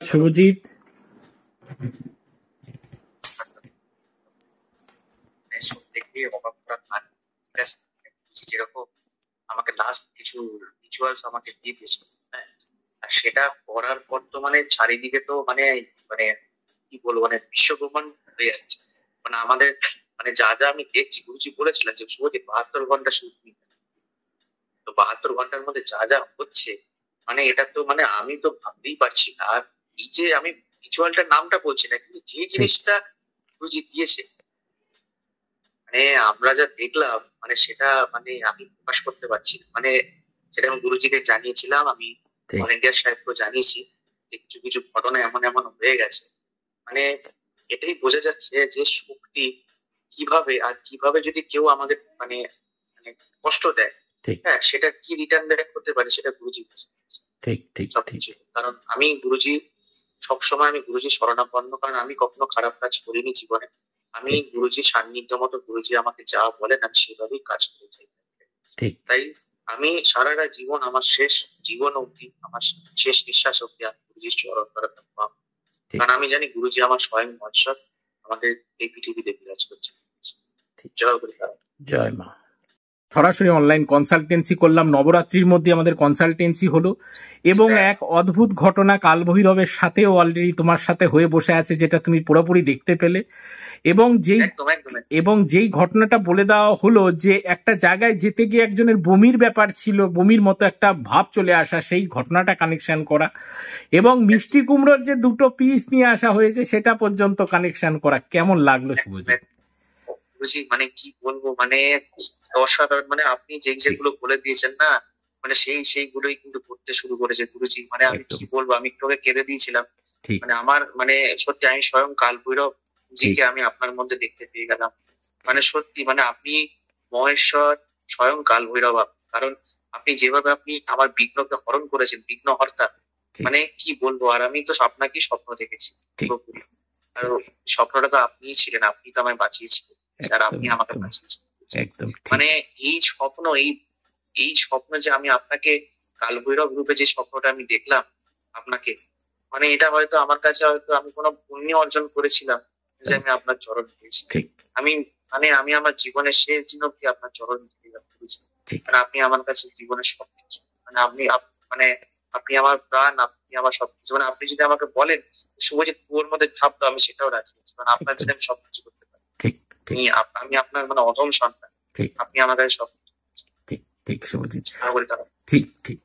শুভজিৎ, দেখে অবাক করা কাজ। ঠিক আছে, যেরকম আমাকে লাস্ট কিছু রিচুয়ালস আমাকে দিয়ে দিয়েছে, হ্যাঁ, আর সেটা করার পর তো মানে চারিদিকে তো মানে মানে কি বলবো, মানে বিশ্বব্রহ্মাণ্ড হয়ে যাচ্ছে। মানে আমাদের মানে যা যা আমি দেখছি, গুরুজি বলেছিলেন যে শুভজিৎ 72 ঘন্টা শুট, তো 72 ঘন্টার মধ্যে যা যা হচ্ছে, মানে এটা তো মানে আমি তো ভাবতেই পারছি না। আর এই যে আমি রিচুয়ালটার নামটা বলছি না, কিন্তু যে জিনিসটা গুরুজি দিয়েছে, মানে আমরা যা দেখলাম, মানে সেটা মানে আমি প্রকাশ করতে পারছি না। মানে সেটা আমি গুরুজিকে জানিয়েছিলাম, আমি ভলেন্টিয়ার সাহেবকেও জানিয়েছি যে কিছু কিছু ঘটনা এমন এমন হয়ে গেছে। মানে এটাই বোঝা যাচ্ছে যে শক্তি কিভাবে, আর কিভাবে যদি কেউ আমাদের মানে মানে কষ্ট দেয়, হ্যাঁ, সেটা কি রিটার্ন ব্যাক করতে পারে সেটা গুরুজি বুঝে গেছে। ঠিক ঠিক ঠিক। সবকিছু কারণ আমি গুরুজি, সবসময় আমি গুরুজি শরণাপন্ন, কারণ আমি কখনো খারাপ কাজ করিনি জীবনে। আমি গুরুজি সান্নিধ্য মতো, গুরুজি আমাকে যা বলেন আমি সেভাবেই কাজ করে যাই। তাই আমি সারাটা জীবন, আমার শেষ জীবন অবধি, আমার শেষ নিঃশ্বাস অবধি আমি গুরুজির চরণ ধরে থাকবো। কারণ আমি জানি গুরুজি আমার স্বয়ং ভরসা, আমাদের এই পৃথিবীতে বিরাজ করছে। জয় গুরু। জয় মা। সরাসরি অনলাইন কনসালটেন্সি করলাম, নবরাত্রির মধ্যে আমাদের কনসালটেন্সি হলো, এবং এক অদ্ভুত ঘটনা কালভৈরবের সাথেও অলরেডি তোমার সাথে হয়ে বসে আছে, যেটা তুমি পুরোপুরি দেখতে পেলে। এবং যেই ঘটনাটা বলে দেওয়া হলো যে একটা জায়গায় যেতে গিয়ে একজনের বমির ব্যাপার ছিল, বমির মতো একটা ভাব চলে আসা, সেই ঘটনাটা কানেকশন করা, এবং মিষ্টি কুমড়োর যে 2টো পিস নিয়ে আসা হয়েছে সেটা পর্যন্ত কানেকশন করা, কেমন লাগলো শুভজিৎ? বুঝি মানে কি বলবো, মানে অসাধারণ। মানে আপনি যেগুলো বলে দিয়েছেন না, মানে সেইগুলোই কিন্তু করতে শুরু করেছে গুরুজি। মানে আমি কি বলবো, আমি তোকে কেঁদে দিয়েছিলাম। মানে আমার মানে সত্যি আমি স্বয়ং কাল ভৈরব জিকে আমি আপনার মধ্যে দেখতে পেয়ে গেলাম। মানে সত্যি মানে আপনি মহেশ্বর, স্বয়ং কাল ভৈরব। কারণ আপনি যেভাবে আপনি আমার বিঘ্নকে হরণ করেছেন, বিঘ্ন হর্তা, মানে কি বলবো। আর আমি তো আপনাকেই স্বপ্ন দেখেছি, আর স্বপ্নটা তো আপনিই ছিলেন, আপনি তো আমায় বাঁচিয়েছিলেন, আর আপনি আমাকে বাঁচিয়েছেন। মানে এই স্বপ্ন, এই স্বপ্ন যে আমি আপনাকে কালভৈরব রূপে যে স্বপ্নটা আমি দেখলাম আপনাকে, মানে এটা হয়তো আমার কাছে হয়তো আমি কোনো পুণ্য অর্জন করেছিলাম যে আমি আপনার চরণ পেয়েছি। আমি মানে আমি আমার জীবনের শেষ দিন অব্দি আপনার চরণ পেয়ে বুঝি। মানে আপনি আমার কাছে জীবনের সবকিছু, মানে আপনি মানে আপনি আমার প্রাণ, আপনি আমার সবকিছু। মানে আপনি যদি আমাকে বলেন শুভজিৎ কুয়োর মধ্যে ঝাঁপ দাও, আমি সেটাও রাজি আছি। মানে আপনার যদি আমি সবকিছু করতে পারি, আমি আপনার মানে অধম সন্তান, আপনি আমার কাছে সবকিছু। ঠিক ঠিক শুভজিৎ, ঠিক ঠিক।